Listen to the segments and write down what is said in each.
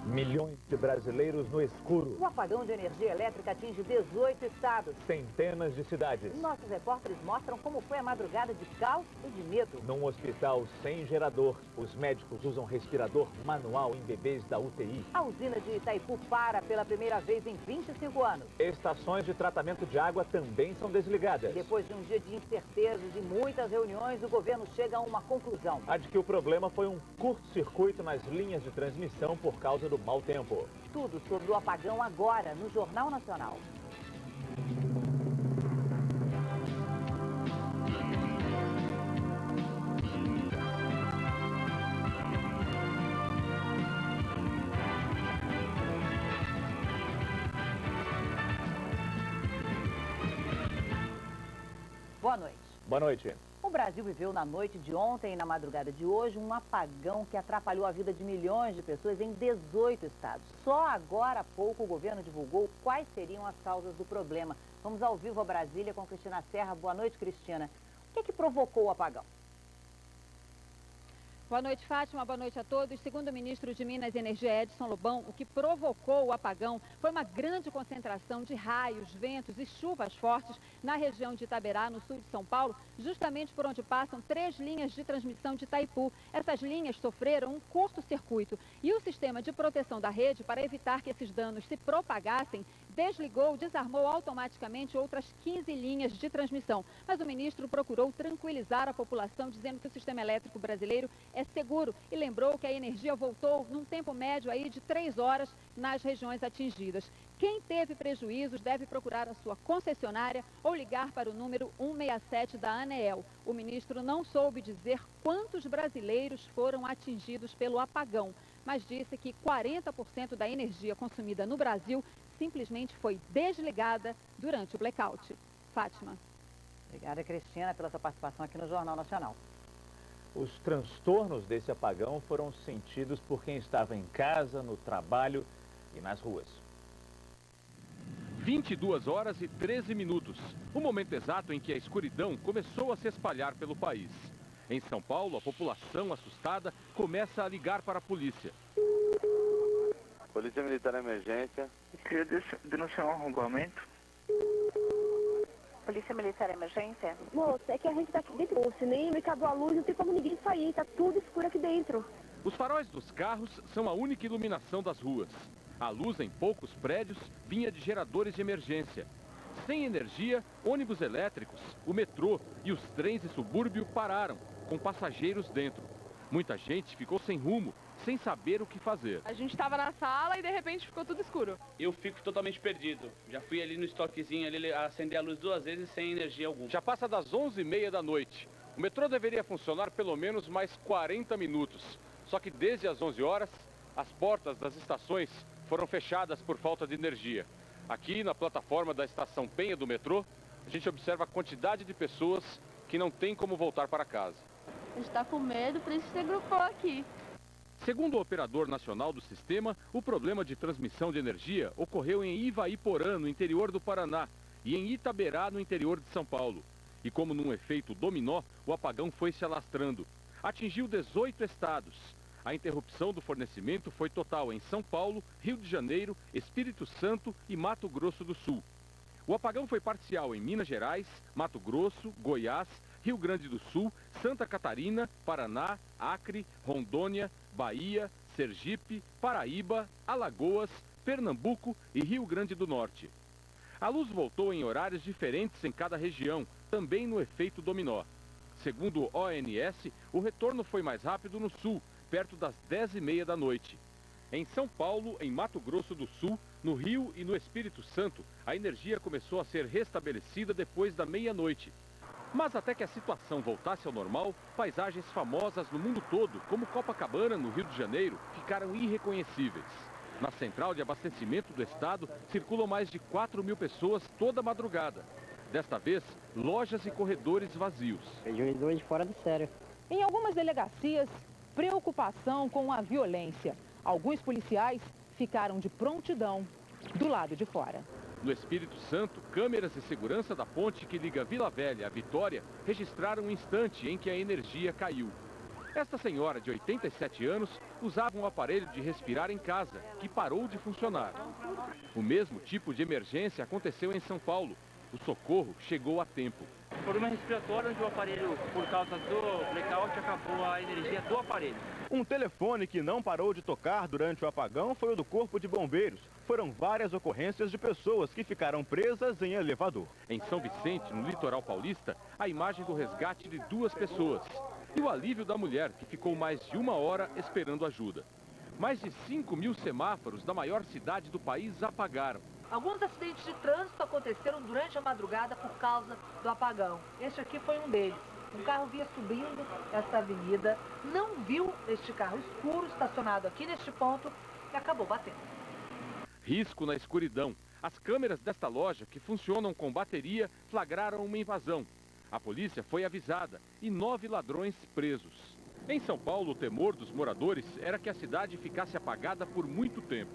Milhões de brasileiros no escuro. O apagão de energia elétrica atinge 18 estados. Centenas de cidades. Nossos repórteres mostram como foi a madrugada de caos e de medo. Num hospital sem gerador, os médicos usam respirador manual em bebês da UTI. A usina de Itaipu para pela primeira vez em 25 anos. Estações de tratamento de água também são desligadas. Depois de um dia de incertezas e muitas reuniões, o governo chega a uma conclusão. A de que o problema foi um curto-circuito nas linhas de transmissão por causa do mau tempo. Tudo sobre o apagão agora no Jornal Nacional. Boa noite. Boa noite. O Brasil viveu na noite de ontem e na madrugada de hoje um apagão que atrapalhou a vida de milhões de pessoas em 18 estados. Só agora há pouco o governo divulgou quais seriam as causas do problema. Vamos ao vivo a Brasília com Cristina Serra. Boa noite, Cristina. O que provocou o apagão? Boa noite, Fátima. Boa noite a todos. Segundo o ministro de Minas e Energia, Edson Lobão, o que provocou o apagão foi uma grande concentração de raios, ventos e chuvas fortes na região de Itaberá, no sul de São Paulo, justamente por onde passam 3 linhas de transmissão de Itaipu. Essas linhas sofreram um curto-circuito e o sistema de proteção da rede, para evitar que esses danos se propagassem, desarmou automaticamente outras 15 linhas de transmissão. Mas o ministro procurou tranquilizar a população, dizendo que o sistema elétrico brasileiro é seguro e lembrou que a energia voltou num tempo médio aí de 3 horas nas regiões atingidas. Quem teve prejuízos deve procurar a sua concessionária ou ligar para o número 167 da ANEEL. O ministro não soube dizer quantos brasileiros foram atingidos pelo apagão, mas disse que 40% da energia consumida no Brasil simplesmente foi desligada durante o blackout. Fátima. Obrigada, Cristina, pela sua participação aqui no Jornal Nacional. Os transtornos desse apagão foram sentidos por quem estava em casa, no trabalho e nas ruas. 22 horas e 13 minutos, o momento exato em que a escuridão começou a se espalhar pelo país. Em São Paulo, a população assustada começa a ligar para a polícia. Polícia Militar Emergência. Queria denunciar um arrombamento. Polícia Militar Emergência? Moça, é que a gente tá aqui dentro do cinema e acabou a luz, não tem como ninguém sair, tá tudo escuro aqui dentro. Os faróis dos carros são a única iluminação das ruas. A luz em poucos prédios vinha de geradores de emergência. Sem energia, ônibus elétricos, o metrô e os trens de subúrbio pararam, com passageiros dentro. Muita gente ficou sem rumo, sem saber o que fazer. A gente estava na sala e de repente ficou tudo escuro. Eu fico totalmente perdido. Já fui ali no estoquezinho, ali acender a luz 2 vezes sem energia alguma. Já passa das 11h30 da noite. O metrô deveria funcionar pelo menos mais 40 minutos. Só que desde as 11 horas, as portas das estações foram fechadas por falta de energia. Aqui na plataforma da estação Penha do metrô, a gente observa a quantidade de pessoas que não tem como voltar para casa. A gente está com medo, por isso se agrupou aqui. Segundo o operador nacional do sistema, o problema de transmissão de energia ocorreu em Ivaiporã, no interior do Paraná, e em Itaberá, no interior de São Paulo. E como num efeito dominó, o apagão foi se alastrando. Atingiu 18 estados. A interrupção do fornecimento foi total em São Paulo, Rio de Janeiro, Espírito Santo e Mato Grosso do Sul. O apagão foi parcial em Minas Gerais, Mato Grosso, Goiás, Rio Grande do Sul, Santa Catarina, Paraná, Acre, Rondônia, Bahia, Sergipe, Paraíba, Alagoas, Pernambuco e Rio Grande do Norte. A luz voltou em horários diferentes em cada região, também no efeito dominó. Segundo o ONS, o retorno foi mais rápido no sul, perto das 10h30 da noite. Em São Paulo, em Mato Grosso do Sul, no Rio e no Espírito Santo, a energia começou a ser restabelecida depois da meia-noite. Mas até que a situação voltasse ao normal, paisagens famosas no mundo todo, como Copacabana, no Rio de Janeiro, ficaram irreconhecíveis. Na central de abastecimento do estado, circulam mais de 4.000 pessoas toda madrugada. Desta vez, lojas e corredores vazios. Prejuízo de fora do sério. Em algumas delegacias, preocupação com a violência. Alguns policiais ficaram de prontidão do lado de fora. No Espírito Santo, câmeras de segurança da ponte que liga Vila Velha a Vitória registraram um instante em que a energia caiu. Esta senhora de 87 anos usava um aparelho de respirar em casa, que parou de funcionar. O mesmo tipo de emergência aconteceu em São Paulo. O socorro chegou a tempo. Problema respiratório, onde o aparelho, por causa do blackout, acabou a energia do aparelho. Um telefone que não parou de tocar durante o apagão foi o do Corpo de Bombeiros. Foram várias ocorrências de pessoas que ficaram presas em elevador. Em São Vicente, no litoral paulista, a imagem do resgate de 2 pessoas. E o alívio da mulher, que ficou mais de 1 hora esperando ajuda. Mais de 5.000 semáforos da maior cidade do país apagaram. Alguns acidentes de trânsito aconteceram durante a madrugada por causa do apagão. Este aqui foi um deles. Um carro vinha subindo esta avenida, não viu este carro escuro estacionado aqui neste ponto e acabou batendo. Risco na escuridão. As câmeras desta loja, que funcionam com bateria, flagraram uma invasão. A polícia foi avisada e 9 ladrões presos. Em São Paulo, o temor dos moradores era que a cidade ficasse apagada por muito tempo.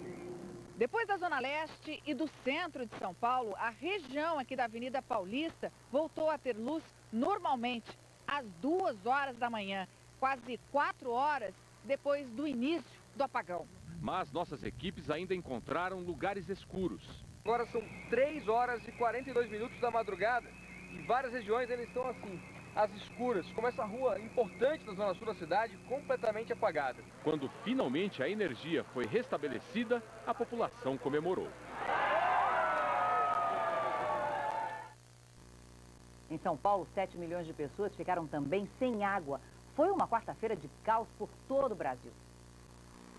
Depois da Zona Leste e do centro de São Paulo, a região aqui da Avenida Paulista voltou a ter luz normalmente, às 2 horas da manhã, quase 4 horas depois do início do apagão. Mas nossas equipes ainda encontraram lugares escuros. Agora são 3 horas e 42 minutos da madrugada e várias regiões ainda estão assim, às escuras, como essa rua importante da zona sul da cidade, completamente apagada. Quando finalmente a energia foi restabelecida, a população comemorou. Em São Paulo, 7 milhões de pessoas ficaram também sem água. Foi uma quarta-feira de caos por todo o Brasil.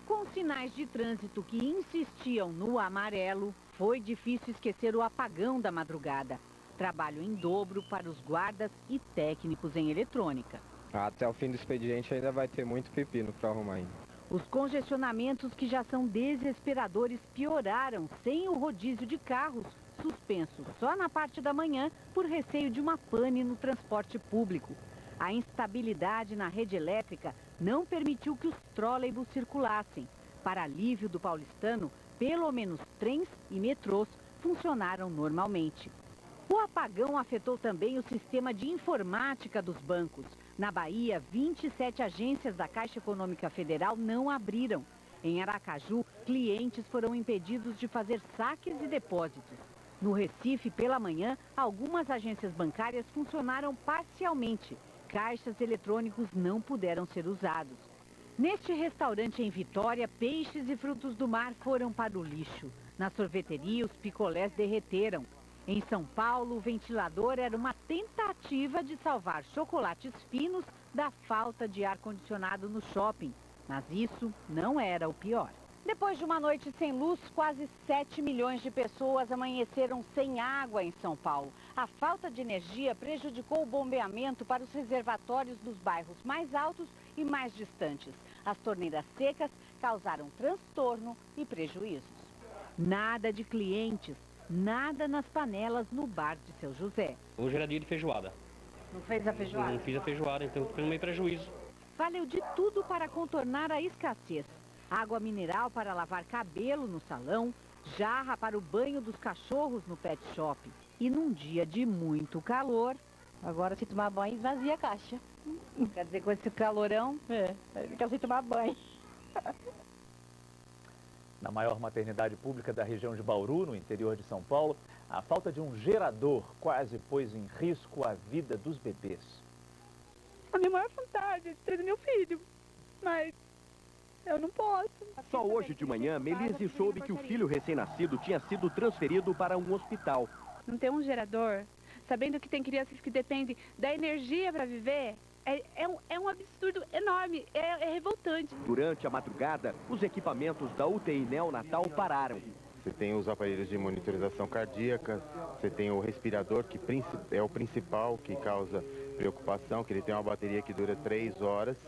Com sinais de trânsito que insistiam no amarelo, foi difícil esquecer o apagão da madrugada. Trabalho em dobro para os guardas e técnicos em eletrônica. Até o fim do expediente ainda vai ter muito pepino para arrumar ainda. Os congestionamentos, que já são desesperadores, pioraram sem o rodízio de carros, suspenso só na parte da manhã por receio de uma pane no transporte público. A instabilidade na rede elétrica não permitiu que os trólebus circulassem. Para alívio do paulistano, pelo menos trens e metrôs funcionaram normalmente. O apagão afetou também o sistema de informática dos bancos. Na Bahia, 27 agências da Caixa Econômica Federal não abriram. Em Aracaju, clientes foram impedidos de fazer saques e depósitos. No Recife, pela manhã, algumas agências bancárias funcionaram parcialmente. Caixas eletrônicos não puderam ser usados. Neste restaurante em Vitória, peixes e frutos do mar foram para o lixo. Na sorveteria, os picolés derreteram. Em São Paulo, o ventilador era uma tentativa de salvar chocolates finos da falta de ar-condicionado no shopping. Mas isso não era o pior. Depois de uma noite sem luz, quase 7 milhões de pessoas amanheceram sem água em São Paulo. A falta de energia prejudicou o bombeamento para os reservatórios dos bairros mais altos e mais distantes. As torneiras secas causaram transtorno e prejuízos. Nada de clientes. Nada nas panelas no bar de Seu José. Hoje era dia de feijoada. Não fez a feijoada? Não fiz a feijoada, então estou meio prejuízo. Valeu de tudo para contornar a escassez. Água mineral para lavar cabelo no salão, jarra para o banho dos cachorros no pet shop. E num dia de muito calor... Agora, se tomar banho, esvazia a caixa. Quer dizer, com esse calorão? Fica sem tomar banho. Na maior maternidade pública da região de Bauru, no interior de São Paulo, a falta de um gerador quase pôs em risco a vida dos bebês. A minha maior vontade é de ter meu filho, mas eu não posso. Só hoje de manhã, Melise soube que o filho recém-nascido tinha sido transferido para um hospital. Não ter um gerador, sabendo que tem crianças que dependem da energia para viver, é um absurdo enorme, é revoltante. Durante a madrugada, os equipamentos da UTI neonatal pararam. Você tem os aparelhos de monitorização cardíaca, você tem o respirador, que é o principal, que causa preocupação, que ele tem uma bateria que dura 3 horas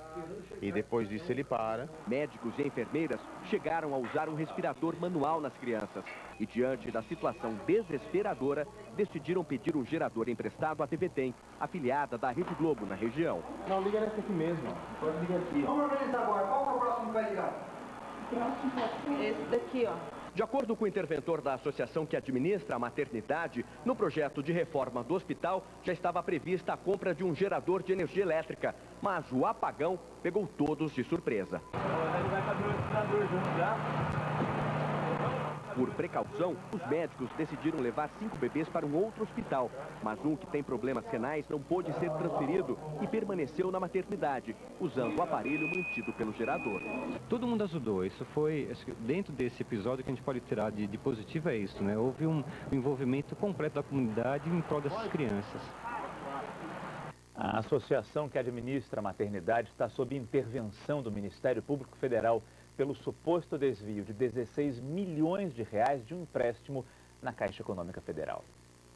e depois disso ele para. Médicos e enfermeiras chegaram a usar um respirador manual nas crianças e, diante da situação desesperadora, decidiram pedir um gerador emprestado à TV Tem, afiliada da Rede Globo na região. Não, liga nessa aqui mesmo, pode ligar aqui. Vamos organizar agora, qual é o próximo que vai ligar? Esse daqui, ó. De acordo com o interventor da associação que administra a maternidade, no projeto de reforma do hospital já estava prevista a compra de um gerador de energia elétrica, mas o apagão pegou todos de surpresa. Por precaução, os médicos decidiram levar 5 bebês para um outro hospital, mas um que tem problemas renais não pôde ser transferido e permaneceu na maternidade, usando o aparelho mantido pelo gerador. Todo mundo ajudou. Isso foi, dentro desse episódio, que a gente pode tirar de positivo é isso, né? Houve um envolvimento completo da comunidade em prol dessas crianças. A associação que administra a maternidade está sob intervenção do Ministério Público Federal pelo suposto desvio de 16 milhões de reais de um empréstimo na Caixa Econômica Federal.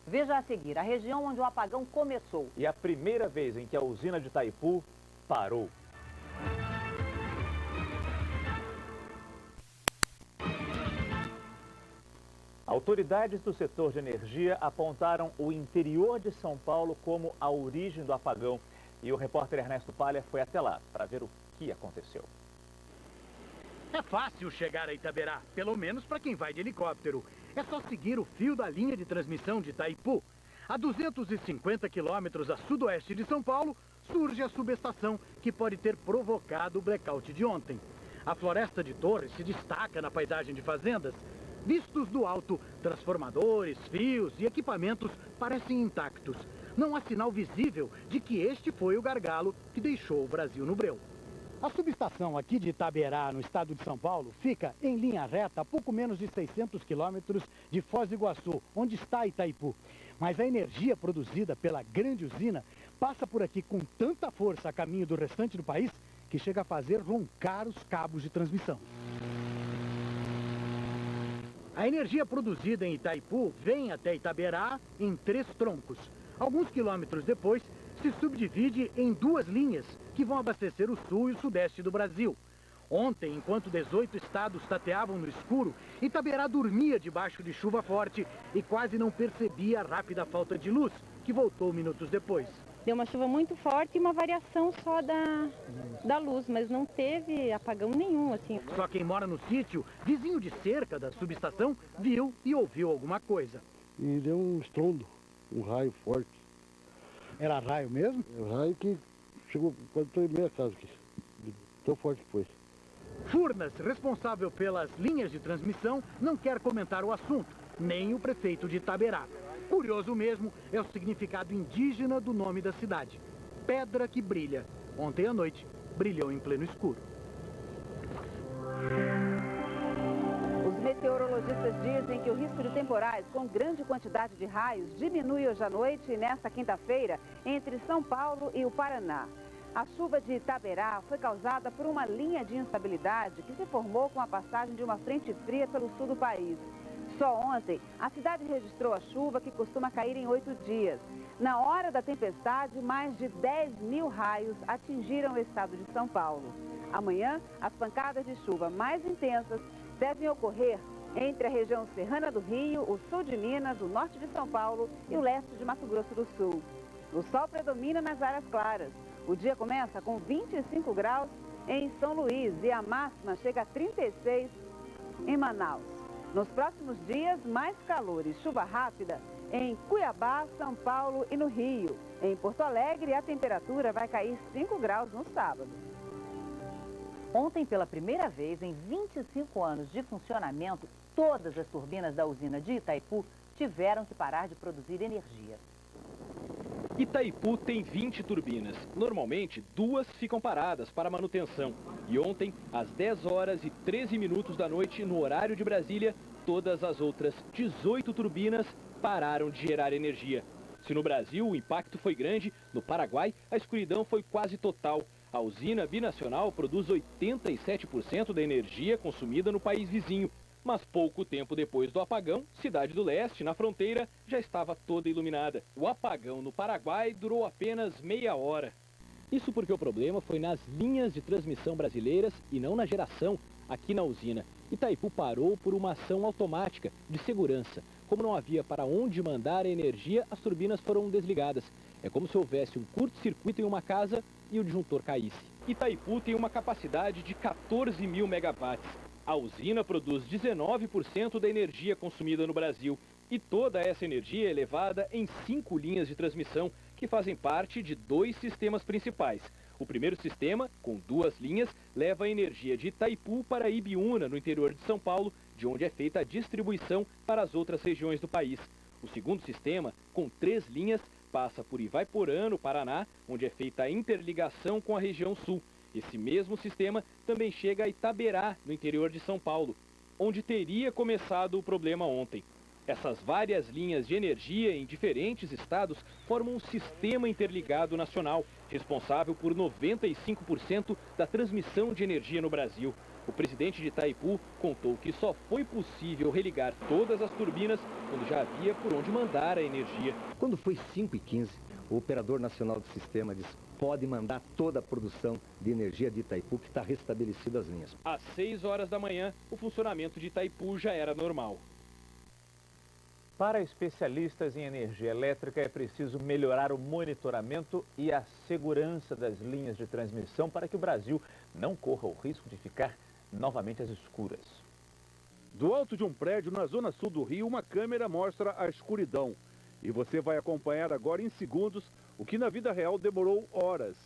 Veja a seguir a região onde o apagão começou. E a primeira vez em que a usina de Itaipu parou. Autoridades do setor de energia apontaram o interior de São Paulo como a origem do apagão. E o repórter Ernesto Palha foi até lá para ver o que aconteceu. É fácil chegar a Itaberá, pelo menos para quem vai de helicóptero. É só seguir o fio da linha de transmissão de Itaipu. A 250 quilômetros a sudoeste de São Paulo, surge a subestação que pode ter provocado o blackout de ontem. A floresta de Torres se destaca na paisagem de fazendas. Vistos do alto, transformadores, fios e equipamentos parecem intactos. Não há sinal visível de que este foi o gargalo que deixou o Brasil no breu. A subestação aqui de Itaberá, no estado de São Paulo, fica em linha reta a pouco menos de 600 quilômetros de Foz do Iguaçu, onde está Itaipu. Mas a energia produzida pela grande usina passa por aqui com tanta força a caminho do restante do país que chega a fazer roncar os cabos de transmissão. A energia produzida em Itaipu vem até Itaberá em 3 troncos. Alguns quilômetros depois, se subdivide em 2 linhas que vão abastecer o sul e o sudeste do Brasil. Ontem, enquanto 18 estados tateavam no escuro, Itaberá dormia debaixo de chuva forte e quase não percebia a rápida falta de luz, que voltou minutos depois. Deu uma chuva muito forte e uma variação só da luz, mas não teve apagão nenhum, assim. Só quem mora no sítio, vizinho de cerca da subestação, viu e ouviu alguma coisa. E deu um estrondo, um raio forte. Era raio mesmo? É um raio que chegou quase toda a minha casa aqui, tão forte que foi. Furnas, responsável pelas linhas de transmissão, não quer comentar o assunto, nem o prefeito de Itaberá. Curioso mesmo é o significado indígena do nome da cidade. Pedra que brilha. Ontem à noite, brilhou em pleno escuro. Os meteorologistas dizem que o risco de temporais com grande quantidade de raios diminui hoje à noite e nesta quinta-feira entre São Paulo e o Paraná. A chuva de Itaberá foi causada por uma linha de instabilidade que se formou com a passagem de uma frente fria pelo sul do país. Só ontem, a cidade registrou a chuva que costuma cair em 8 dias. Na hora da tempestade, mais de 10 mil raios atingiram o estado de São Paulo. Amanhã, as pancadas de chuva mais intensas devem ocorrer entre a região serrana do Rio, o sul de Minas, o norte de São Paulo e o leste de Mato Grosso do Sul. O sol predomina nas áreas claras. O dia começa com 25 graus em São Luís e a máxima chega a 36 em Manaus. Nos próximos dias, mais calor e chuva rápida em Cuiabá, São Paulo e no Rio. Em Porto Alegre, a temperatura vai cair 5 graus no sábado. Ontem, pela primeira vez em 25 anos de funcionamento, todas as turbinas da usina de Itaipu tiveram que parar de produzir energia. Itaipu tem 20 turbinas. Normalmente, 2 ficam paradas para manutenção. E ontem, às 10 horas e 13 minutos da noite, no horário de Brasília, todas as outras 18 turbinas pararam de gerar energia. Se no Brasil o impacto foi grande, no Paraguai a escuridão foi quase total. A usina binacional produz 87% da energia consumida no país vizinho. Mas pouco tempo depois do apagão, Cidade do Leste, na fronteira, já estava toda iluminada. O apagão no Paraguai durou apenas meia hora. Isso porque o problema foi nas linhas de transmissão brasileiras e não na geração aqui na usina. Itaipu parou por uma ação automática de segurança. Como não havia para onde mandar a energia, as turbinas foram desligadas. É como se houvesse um curto-circuito em uma casa e o disjuntor caísse. Itaipu tem uma capacidade de 14 mil megawatts. A usina produz 19% da energia consumida no Brasil e toda essa energia é levada em 5 linhas de transmissão que fazem parte de 2 sistemas principais. O primeiro sistema, com 2 linhas, leva a energia de Itaipu para Ibiúna, no interior de São Paulo, de onde é feita a distribuição para as outras regiões do país. O segundo sistema, com 3 linhas, passa por Ivaiporã, no Paraná, onde é feita a interligação com a região sul. Esse mesmo sistema também chega a Itaberá, no interior de São Paulo, onde teria começado o problema ontem. Essas várias linhas de energia em diferentes estados formam um sistema interligado nacional, responsável por 95% da transmissão de energia no Brasil. O presidente de Itaipu contou que só foi possível religar todas as turbinas quando já havia por onde mandar a energia. Quando foi 5h15, o operador nacional do sistema disse: pode mandar toda a produção de energia de Itaipu, que está restabelecida as linhas. Às 6 horas da manhã, o funcionamento de Itaipu já era normal. Para especialistas em energia elétrica, é preciso melhorar o monitoramento e a segurança das linhas de transmissão para que o Brasil não corra o risco de ficar novamente às escuras. Do alto de um prédio na zona sul do Rio, uma câmera mostra a escuridão. E você vai acompanhar agora em segundos o que na vida real demorou horas.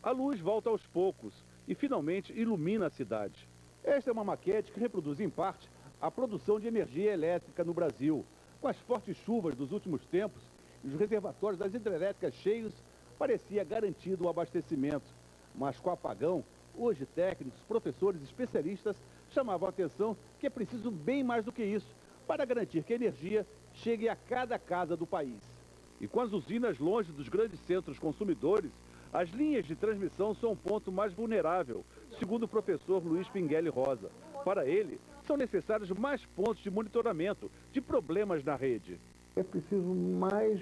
A luz volta aos poucos e finalmente ilumina a cidade. Esta é uma maquete que reproduz em parte a produção de energia elétrica no Brasil. Com as fortes chuvas dos últimos tempos e os reservatórios das hidrelétricas cheios, parecia garantido o abastecimento. Mas com o apagão, hoje técnicos, professores e especialistas chamavam a atenção que é preciso bem mais do que isso para garantir que a energia chegue a cada casa do país. E com as usinas longe dos grandes centros consumidores, as linhas de transmissão são um ponto mais vulnerável, segundo o professor Luiz Pinguelli Rosa. Para ele, são necessários mais pontos de monitoramento de problemas na rede. É preciso mais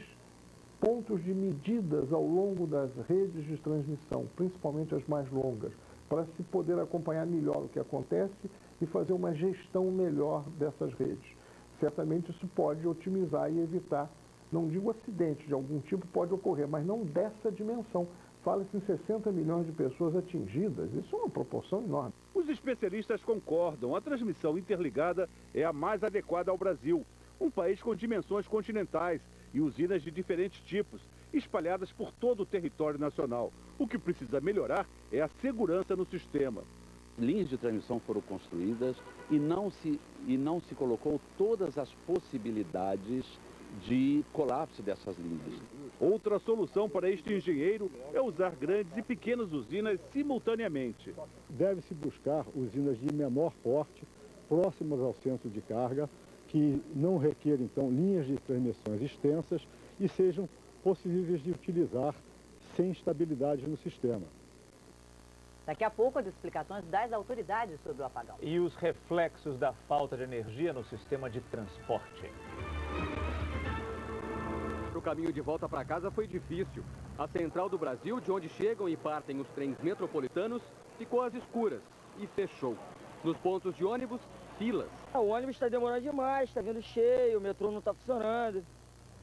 pontos de medidas ao longo das redes de transmissão, principalmente as mais longas, para se poder acompanhar melhor o que acontece e fazer uma gestão melhor dessas redes. Certamente isso pode otimizar e evitar, não digo acidente de algum tipo pode ocorrer, mas não dessa dimensão. Fala-se em 60 milhões de pessoas atingidas, isso é uma proporção enorme. Os especialistas concordam, a transmissão interligada é a mais adequada ao Brasil, um país com dimensões continentais e usinas de diferentes tipos, espalhadas por todo o território nacional. O que precisa melhorar é a segurança no sistema. Linhas de transmissão foram construídas e não se colocou todas as possibilidades de colapso dessas linhas. Outra solução para este engenheiro é usar grandes e pequenas usinas simultaneamente. Deve-se buscar usinas de menor porte, próximas ao centro de carga, que não requerem, então, linhas de transmissões extensas e sejam possíveis de utilizar sem instabilidade no sistema. Daqui a pouco, as explicações das autoridades sobre o apagão. E os reflexos da falta de energia no sistema de transporte. O caminho de volta para casa foi difícil. A central do Brasil, de onde chegam e partem os trens metropolitanos, ficou às escuras e fechou. Nos pontos de ônibus, filas. O ônibus está demorando demais, está vindo cheio, o metrô não está funcionando,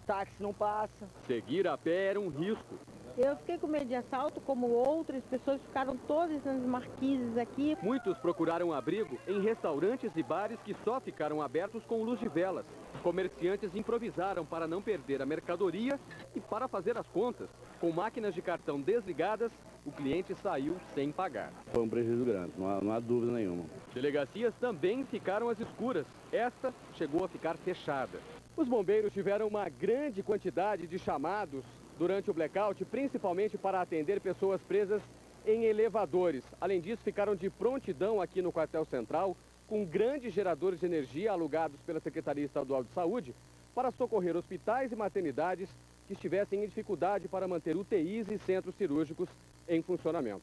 táxi não passa. Seguir a pé era um risco. Eu fiquei com medo de assalto, como outras pessoas ficaram todas nas marquises aqui. Muitos procuraram abrigo em restaurantes e bares que só ficaram abertos com luz de velas. Comerciantes improvisaram para não perder a mercadoria e para fazer as contas. Com máquinas de cartão desligadas, o cliente saiu sem pagar. Foi um prejuízo grande, não há dúvida nenhuma. Delegacias também ficaram às escuras. Esta chegou a ficar fechada. Os bombeiros tiveram uma grande quantidade de chamados durante o blackout, principalmente para atender pessoas presas em elevadores. Além disso, ficaram de prontidão aqui no quartel central, com grandes geradores de energia alugados pela Secretaria Estadual de Saúde para socorrer hospitais e maternidades que estivessem em dificuldade para manter UTIs e centros cirúrgicos em funcionamento.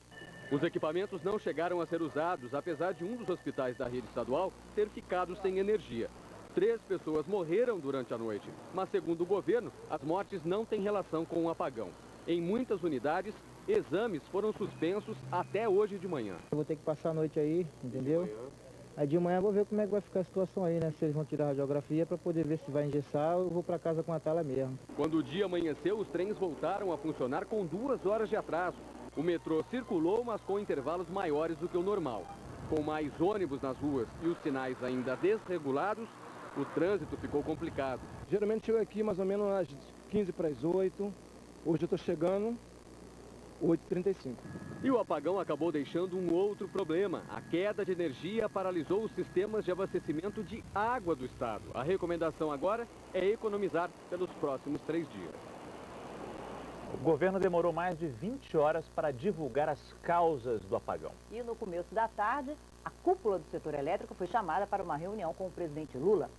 Os equipamentos não chegaram a ser usados, apesar de um dos hospitais da rede estadual ter ficado sem energia. 3 pessoas morreram durante a noite, mas segundo o governo, as mortes não têm relação com o apagão. Em muitas unidades, exames foram suspensos até hoje de manhã. Eu vou ter que passar a noite aí, entendeu? Aí de manhã eu vou ver como é que vai ficar a situação aí, né? Se eles vão tirar a radiografia para poder ver se vai engessar ou eu vou para casa com a tala mesmo. Quando o dia amanheceu, os trens voltaram a funcionar com 2 horas de atraso. O metrô circulou, mas com intervalos maiores do que o normal. Com mais ônibus nas ruas e os sinais ainda desregulados, o trânsito ficou complicado. Geralmente chego aqui mais ou menos às 15 para as 8. Hoje eu estou chegando 8h35. E o apagão acabou deixando um outro problema. A queda de energia paralisou os sistemas de abastecimento de água do estado. A recomendação agora é economizar pelos próximos 3 dias. O governo demorou mais de 20 horas para divulgar as causas do apagão. E no começo da tarde, a cúpula do setor elétrico foi chamada para uma reunião com o presidente Lula.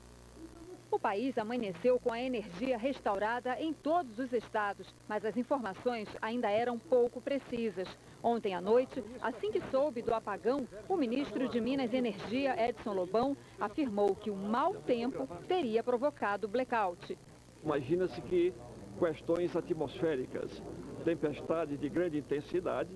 O país amanheceu com a energia restaurada em todos os estados, mas as informações ainda eram pouco precisas. Ontem à noite, assim que soube do apagão, o ministro de Minas e Energia, Edson Lobão, afirmou que o mau tempo teria provocado o blackout. Imagina-se que questões atmosféricas, tempestade de grande intensidade,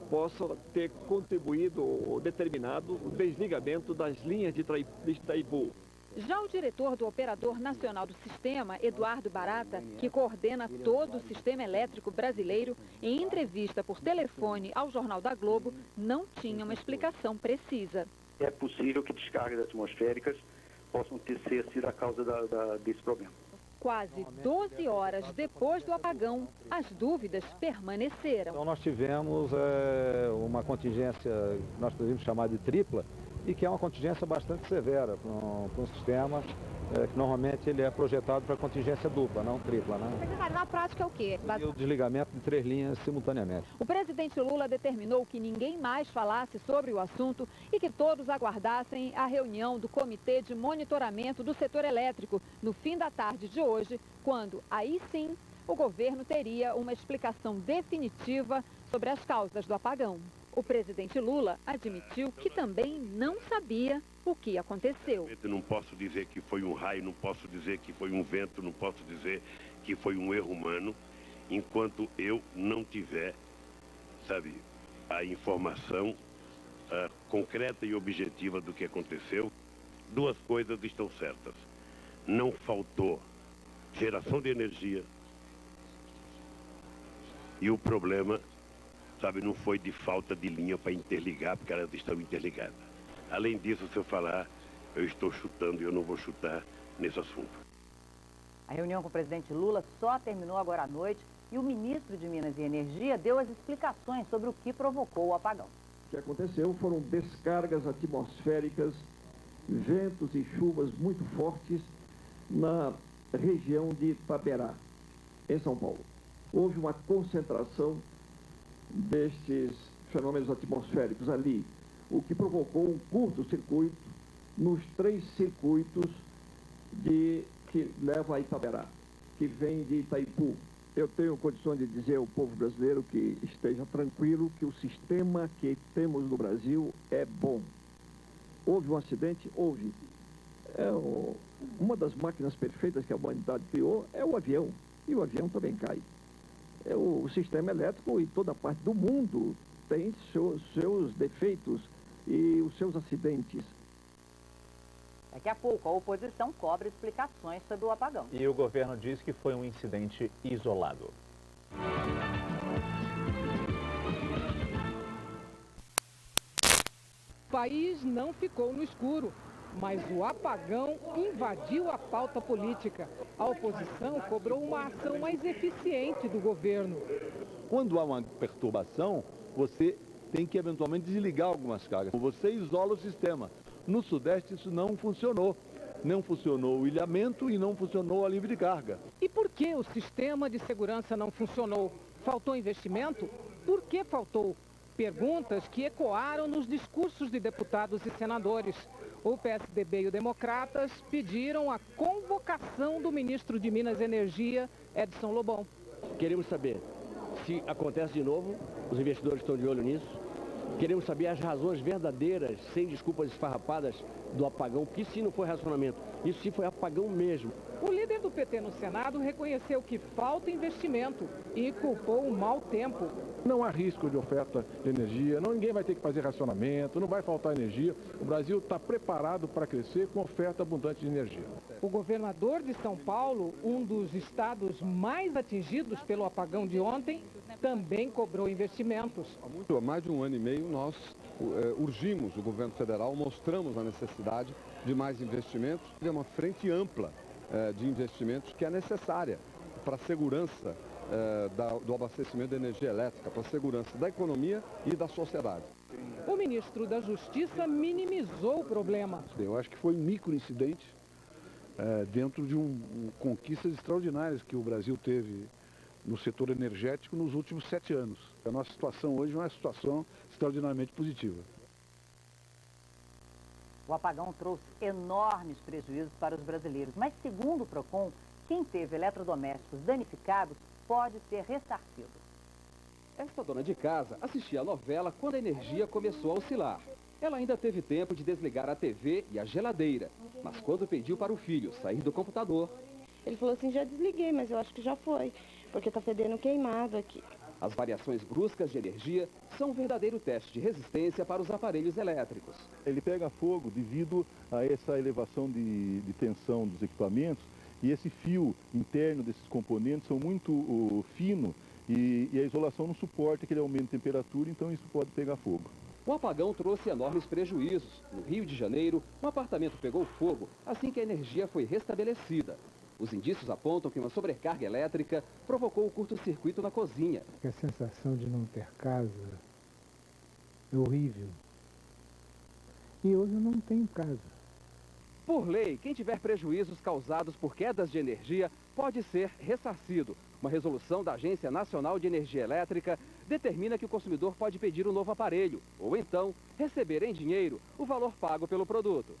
possam ter contribuído ou determinado o desligamento das linhas de Itaipu. Já o diretor do Operador Nacional do Sistema, Eduardo Barata, que coordena todo o sistema elétrico brasileiro, em entrevista por telefone ao Jornal da Globo, não tinha uma explicação precisa. É possível que descargas atmosféricas possam ter sido a causa desse problema. Quase 12 horas depois do apagão, as dúvidas permaneceram. Então nós tivemos uma contingência, nós podemos chamar de tripla, e que é uma contingência bastante severa para um sistema que normalmente ele é projetado para contingência dupla, não tripla, né? Secretário, na prática é o quê? E o desligamento de 3 linhas simultaneamente. O presidente Lula determinou que ninguém mais falasse sobre o assunto e que todos aguardassem a reunião do Comitê de Monitoramento do Setor Elétrico no fim da tarde de hoje, quando, aí sim, o governo teria uma explicação definitiva sobre as causas do apagão. O presidente Lula admitiu que também não sabia o que aconteceu. Eu não posso dizer que foi um raio, não posso dizer que foi um vento, não posso dizer que foi um erro humano, enquanto eu não tiver, a informação concreta e objetiva do que aconteceu. 2 coisas estão certas. Não faltou geração de energia e o problema, não foi de falta de linha para interligar, porque elas estão interligadas. Além disso, se eu falar, eu estou chutando e eu não vou chutar nesse assunto. A reunião com o presidente Lula só terminou agora à noite e o ministro de Minas e Energia deu as explicações sobre o que provocou o apagão. O que aconteceu foram descargas atmosféricas, ventos e chuvas muito fortes na região de Itaberá, em São Paulo. Houve uma concentração destes fenômenos atmosféricos ali, o que provocou um curto-circuito nos 3 circuitos que levam a Itaberá, que vem de Itaipu. Eu tenho condições de dizer ao povo brasileiro que esteja tranquilo, que o sistema que temos no Brasil é bom. Houve um acidente? Houve. Uma das máquinas perfeitas que a humanidade criou é o avião, e o avião também cai. O sistema elétrico em toda parte do mundo tem seus defeitos e os seus acidentes. Daqui a pouco, a oposição cobra explicações sobre o apagão. E o governo diz que foi um incidente isolado. O país não ficou no escuro, mas o apagão invadiu a pauta política. A oposição cobrou uma ação mais eficiente do governo. Quando há uma perturbação, você tem que eventualmente desligar algumas cargas. Você isola o sistema. No Sudeste isso não funcionou. Não funcionou o ilhamento e não funcionou a livre de carga. E por que o sistema de segurança não funcionou? Faltou investimento? Por que faltou? Perguntas que ecoaram nos discursos de deputados e senadores. O PSDB e o Democratas pediram a convocação do ministro de Minas e Energia, Edson Lobão. Queremos saber se acontece de novo, os investidores estão de olho nisso. Queremos saber as razões verdadeiras, sem desculpas esfarrapadas, do apagão, que sim não foi racionamento, isso sim foi apagão mesmo. O líder do PT no Senado reconheceu que falta investimento e culpou o mau tempo. Não há risco de oferta de energia, ninguém vai ter que fazer racionamento, não vai faltar energia. O Brasil está preparado para crescer com oferta abundante de energia. O governador de São Paulo, um dos estados mais atingidos pelo apagão de ontem, também cobrou investimentos. Há mais de 1 ano e meio nós urgimos o governo federal, mostramos a necessidade de mais investimentos. É uma frente ampla de investimentos que é necessária para a segurança do abastecimento de energia elétrica, para a segurança da economia e da sociedade. O ministro da Justiça minimizou o problema. Eu acho que foi um microincidente dentro de conquistas extraordinárias que o Brasil teve no setor energético nos últimos 7 anos. A nossa situação hoje é uma situação extraordinariamente positiva. O apagão trouxe enormes prejuízos para os brasileiros, mas segundo o PROCON, quem teve eletrodomésticos danificados pode ser ressarcido. Esta dona de casa assistia a novela quando a energia começou a oscilar. Ela ainda teve tempo de desligar a TV e a geladeira, mas quando pediu para o filho sair do computador... Ele falou assim, já desliguei, mas eu acho que já foi, porque está fedendo queimado aqui. As variações bruscas de energia são um verdadeiro teste de resistência para os aparelhos elétricos. Ele pega fogo devido a essa elevação de tensão dos equipamentos, e esse fio interno desses componentes são muito fino e a isolação não suporta aquele aumento de temperatura, então isso pode pegar fogo. O apagão trouxe enormes prejuízos. No Rio de Janeiro, um apartamento pegou fogo assim que a energia foi restabelecida. Os indícios apontam que uma sobrecarga elétrica provocou o curto-circuito na cozinha. A sensação de não ter casa é horrível. E hoje eu não tenho casa. Por lei, quem tiver prejuízos causados por quedas de energia pode ser ressarcido. Uma resolução da Agência Nacional de Energia Elétrica determina que o consumidor pode pedir um novo aparelho, ou então receber em dinheiro o valor pago pelo produto.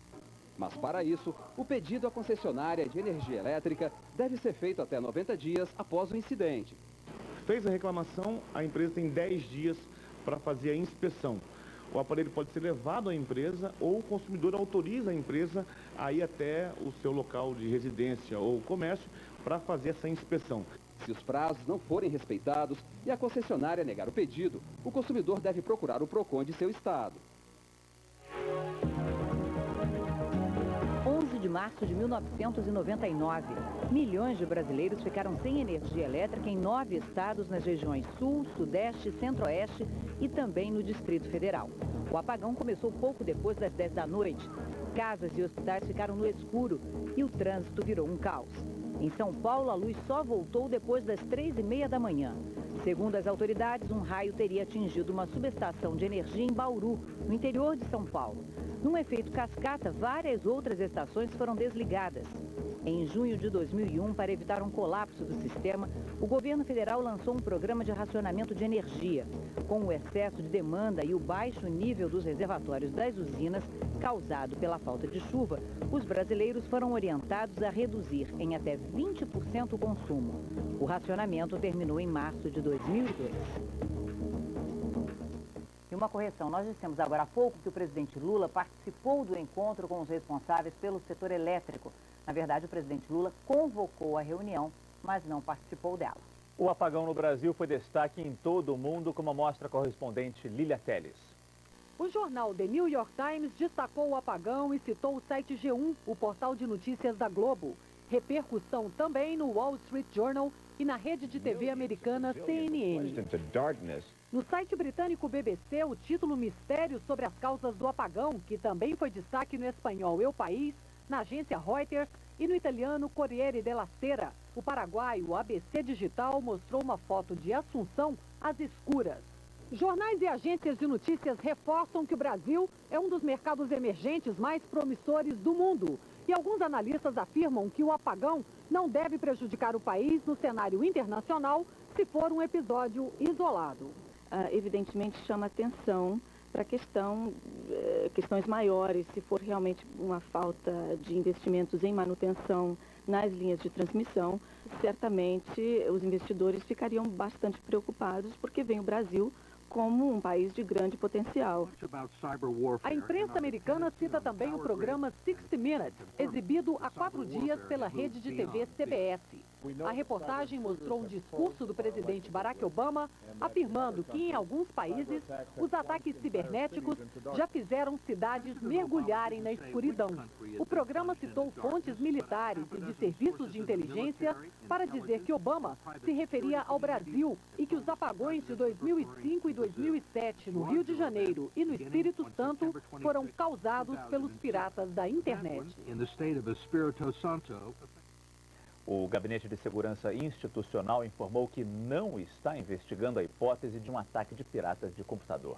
Mas para isso, o pedido à concessionária de energia elétrica deve ser feito até 90 dias após o incidente. Fez a reclamação, a empresa tem 10 dias para fazer a inspeção. O aparelho pode ser levado à empresa ou o consumidor autoriza a empresa a ir até o seu local de residência ou comércio para fazer essa inspeção. Se os prazos não forem respeitados e a concessionária negar o pedido, o consumidor deve procurar o PROCON de seu estado. 11 de março de 1999, milhões de brasileiros ficaram sem energia elétrica em 9 estados nas regiões Sul, Sudeste, Centro-Oeste e também no Distrito Federal. O apagão começou pouco depois das 10 da noite. Casas e hospitais ficaram no escuro e o trânsito virou um caos. Em São Paulo, a luz só voltou depois das 3h30 da manhã. Segundo as autoridades, um raio teria atingido uma subestação de energia em Bauru, no interior de São Paulo. Num efeito cascata, várias outras estações foram desligadas. Em junho de 2001, para evitar um colapso do sistema, o governo federal lançou um programa de racionamento de energia. Com o excesso de demanda e o baixo nível dos reservatórios das usinas, causado pela falta de chuva, os brasileiros foram orientados a reduzir em até 20% o consumo. O racionamento terminou em março de 2002. E uma correção, nós dissemos agora há pouco que o presidente Lula participou do encontro com os responsáveis pelo setor elétrico. Na verdade, o presidente Lula convocou a reunião, mas não participou dela. O apagão no Brasil foi destaque em todo o mundo, como mostra a correspondente Lília Teles. O jornal The New York Times destacou o apagão e citou o site G1, o portal de notícias da Globo. Repercussão também no Wall Street Journal e na rede de TV americana CNN. No site britânico BBC, o título Mistério sobre as causas do apagão, que também foi destaque no espanhol El País, na agência Reuters e no italiano Corriere della Sera. O paraguaio ABC Digital mostrou uma foto de Assunção às escuras. Jornais e agências de notícias reforçam que o Brasil é um dos mercados emergentes mais promissores do mundo. E alguns analistas afirmam que o apagão não deve prejudicar o país no cenário internacional se for um episódio isolado. Evidentemente chama atenção para questões maiores, se for realmente uma falta de investimentos em manutenção nas linhas de transmissão, certamente os investidores ficariam bastante preocupados porque vem o Brasil como um país de grande potencial. A imprensa americana cita também o programa 60 Minutes, exibido há 4 dias pela rede de TV CBS. A reportagem mostrou um discurso do presidente Barack Obama afirmando que em alguns países os ataques cibernéticos já fizeram cidades mergulharem na escuridão. O programa citou fontes militares e de serviços de inteligência para dizer que Obama se referia ao Brasil e que os apagões de 2005 e 2007 no Rio de Janeiro e no Espírito Santo foram causados pelos piratas da internet. O Gabinete de Segurança Institucional informou que não está investigando a hipótese de um ataque de piratas de computador.